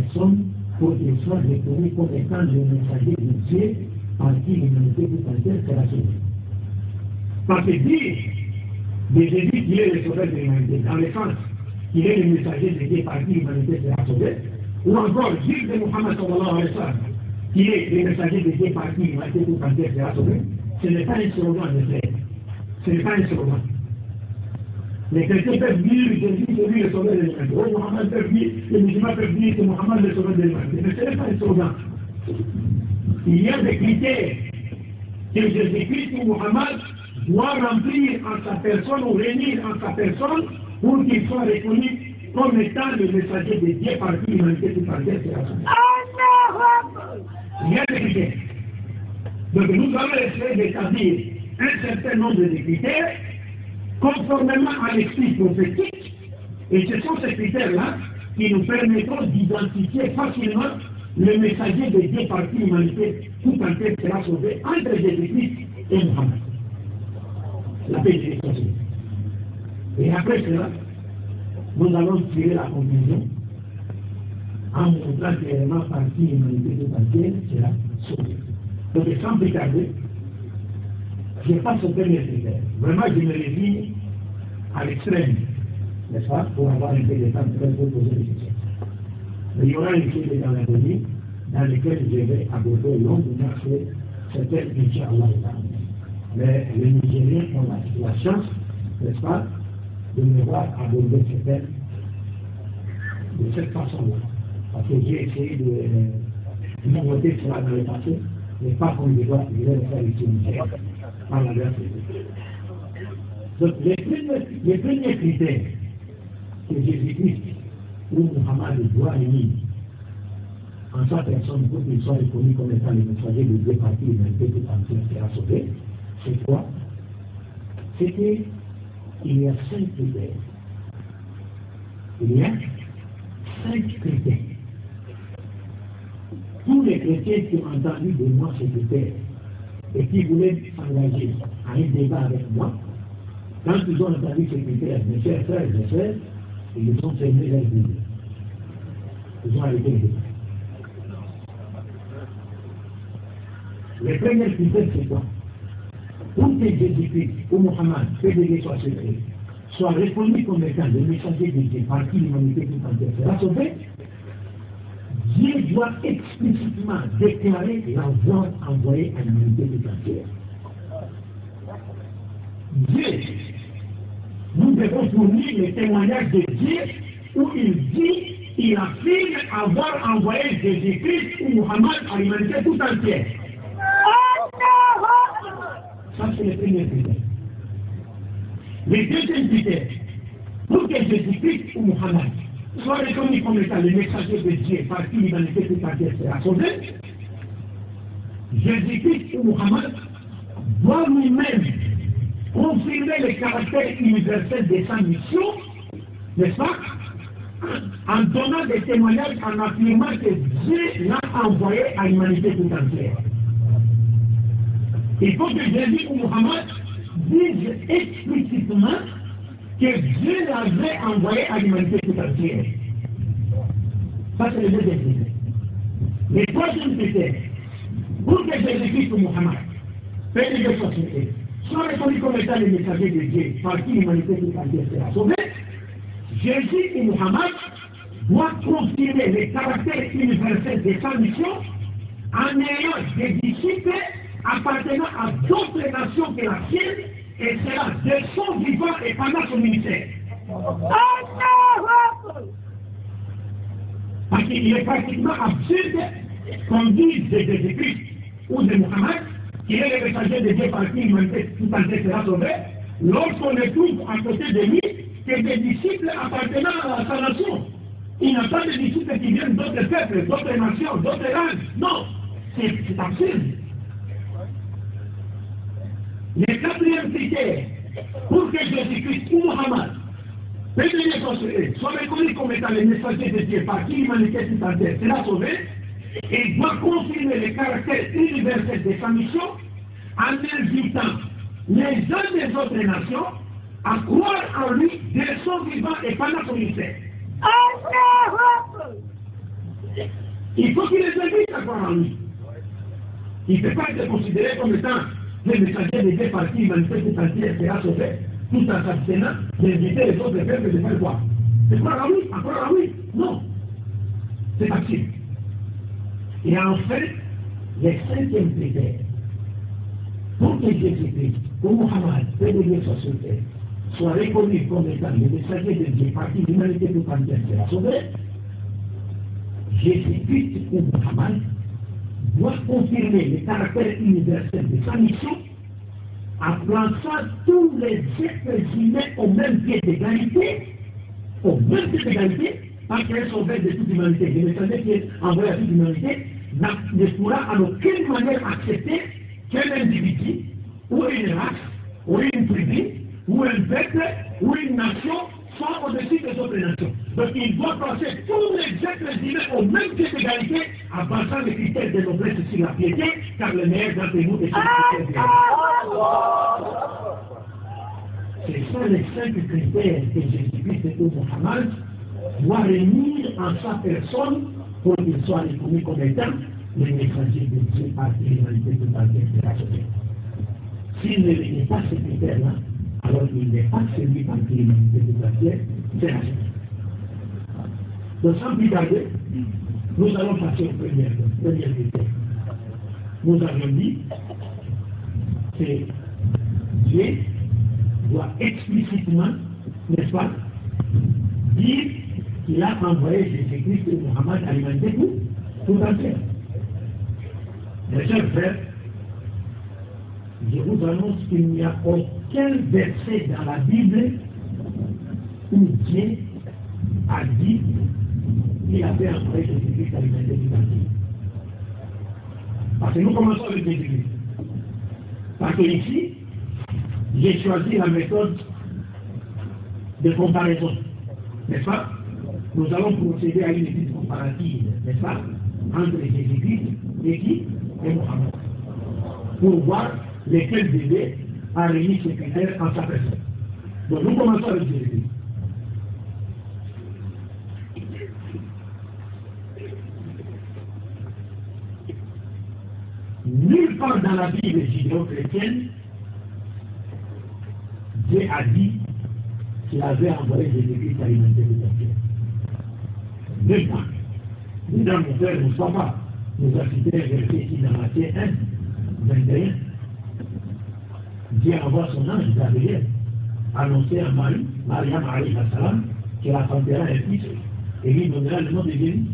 personne pour qu'il soit reconnu comme étant le messager de Dieu par qui l'humanité tout entière sera sauvée. Parce que dire de Jésus qu'il est le sauveur de l'humanité, dans le sens qu'il est le messager de Dieu par qui l'humanité sera sauvée, ou encore dire de Muhammad sallallahu alayhi wa sallam qu'il est le messager de Dieu par qui l'humanité tout entière sera sauvée, ce n'est pas un slogan de frère. Ce n'est pas un slogan. Les chrétiens peuvent dire Jésus c'est lui le sauveur de l'humanité. Oh, Muhammad peut dire, les musulmans peuvent dire que Muhammad est le sauveur de l'humanité. Mais ce n'est pas un slogan. Il y a des critères que Jésus-Christ ou Muhammad doit remplir en sa personne ou réunir en sa personne pour qu'il soit reconnu comme étant le messager de Dieu par qui l'humanité tout entière sera sauvée. Il y a des critères. Donc nous allons essayer d'établir un certain nombre de critères conformément à l'esprit prophétique, et ce sont ces critères-là qui nous permettront d'identifier facilement le messager de Dieu par qui l'humanité tout entière sera sauvée entre Jésus-Christ et Muhammad. La paix de Jésus. Et après cela, nous allons tirer la conclusion en montrant clairement par qui l'humanité tout entière sera sauvée. Donc sans plus tarder, je passe au premier critère. Vraiment, je me résigne à l'extrême, n'est-ce pas, pour avoir un peu de temps pour poser des questions. Mais il y aura une série dans l'avenir dans lesquelles je vais aborder longuement sur certaines Inch'Allah. Mais les Nigériens ont la chance, n'est-ce pas, de me voir aborder certaines de cette façon-là. Parce que j'ai essayé de monter cela dans le passé, mais pas comme je dois, je vais le faire ici par la grâce de Dieu. Donc les premiers critères que Jésus-Christ ou Muhammad doit réunir en sa personne pour qu'il soit reconnu comme étant le messager de Dieu par qui l'humanité tout entière sera sauvée, c'est quoi? C'est qu'il y a 5 critères. Il y a 5 critères. Tous les chrétiens qui ont entendu de moi ces critères et qui voulaient s'engager à un débat avec moi, quand ils ont entendu ces critères, mes chers frères et mes sœurs, ils ont fermé leur Bible. Ils ont arrêté le débat. Les premiers critères, c'est quoi? Pour que Jésus-Christ ou Muhammad, que Dieu soit secret, soit reconnu comme étant le messager de Dieu par qui l'humanité tout entière sera sauvée, Dieu doit explicitement déclarer l'avoir envoyé à l'humanité tout entière. Dieu, nous devons fournir le témoignage de Dieu où il dit, il affirme avoir envoyé Jésus-Christ ou Muhammad à l'humanité tout entière. Ça, c'est le premier critère. Le deuxième critère, pour que Jésus-Christ ou Muhammad soit reconnu comme étant le messager de Dieu par qui l'humanité tout entière sera sauvée, Jésus-Christ ou Muhammad doit lui-même confirmer le caractère universel de sa mission, n'est-ce pas, en donnant des témoignages, en affirmant que Dieu l'a envoyé à l'humanité tout entière. Il faut que Jésus ou Muhammad disent explicitement que Dieu l'avait envoyé à l'humanité tout entière. Ça, c'est le deuxième critère. Le troisième critère, pour que Jésus-Christ ou Muhammad, Père de Dieu soit reconnu comme étant le messager de Dieu par qui l'humanité tout entière sera sauvée, Jésus ou Muhammad doit confirmer le caractère universel de sa mission en ayant des disciples appartenant à d'autres nations que la sienne, et cela de son vivant et pendant son ministère. Parce qu'il est pratiquement absurde qu'on dise de Jésus-Christ ou de Muhammad qu'il est le messager de Dieu par qui l'humanité tout entière sera sauvée, lorsqu'on ne trouve à côté de lui que des disciples appartenant à sa nation. Il n'y a pas de disciples qui viennent d'autres peuples, d'autres nations, d'autres langues. Non, c'est absurde. Le quatrième critère, pour que Jésus-Christ ou Muhammad, soit reconnu comme étant le messager de Dieu par qui l'humanité tout entière sera sauvée, il doit confirmer le caractère universel de sa mission en invitant les uns des autres nations à croire en lui de son vivant et pendant son ministère. Il faut qu'il les invite à croire en lui. Il ne peut pas être considéré comme étant le messager des deux parties humanitaires tout entière sera sauvé, tout en s'abstenant d'inviter les autres peuples de faire quoi? De croire en lui, Non. C'est facile. Et enfin, le cinquième critère, pour que Jésus-Christ, pour Mohammed, que Dieu soit sur terre, soit reconnu comme étant le messager de Dieu, partie de l'humanité tout entière sera sauvée, Jésus-Christ ou Mohammed doit confirmer le caractère universel de sa mission en plaçant tous les êtres humains au même pied d'égalité, parce qu'elles sont faites de toute l'humanité. Le messager qui est envoyé à toute l'humanité ne pourra en aucune manière accepter qu'un individu, ou une race, ou une tribu, ou un peuple, ou une nation soit au-dessus des autres nations. Donc il doit placer tous les êtres humains au même pied d'égalité en basant les critères de noblesse sur la piété, car le meilleur d'entre nous est sur le critère de C'est ça les 5 critères que Jésus-Christ et Mohammed doit réunir en sa personne pour qu'il soit reconnu comme étant le messager de Dieu par l'humanité tout entière de la société. S'il ne réunit pas ces critères-là, alors il n'est pas celui par qui l'humanité tout entière c'est la société. Donc sans plus tarder, nous allons passer au premier critère. Nous avons dit que Dieu doit explicitement, n'est-ce pas, dire qu'il a envoyé Jésus-Christ et Mohammed à l'humanité tout entière. Mes chers frères, je vous annonce qu'il n'y a aucun verset dans la Bible où Dieu a dit qu'il a fait envoyer Jésus-Christ à l'humanité tout entière. Parce que nous commençons avec Jésus-Christ. Parce que ici, j'ai choisi la méthode de comparaison, n'est-ce pas? Nous allons procéder à une étude comparative, n'est-ce pas? Entre Jésus-Christ et qui? Et Mohammed. Pour voir lesquels bébés a réuni ces critères en sa personne. Donc nous commençons avec Jésus-Christ. Nulle part dans la Bible judéo-chrétienne, Dieu a dit qu'il avait envoyé Jésus-Christ à l'humanité tout entière. Nulle part. Mesdames, mon frère Moustapha nous a cité un verset ici dans Matthieu 1, 21. Dieu envoie son ange Gabriel annoncer à Marie, Mariam alayhi salam, qu'elle attendra un fils et lui donnera le nom de Jésus.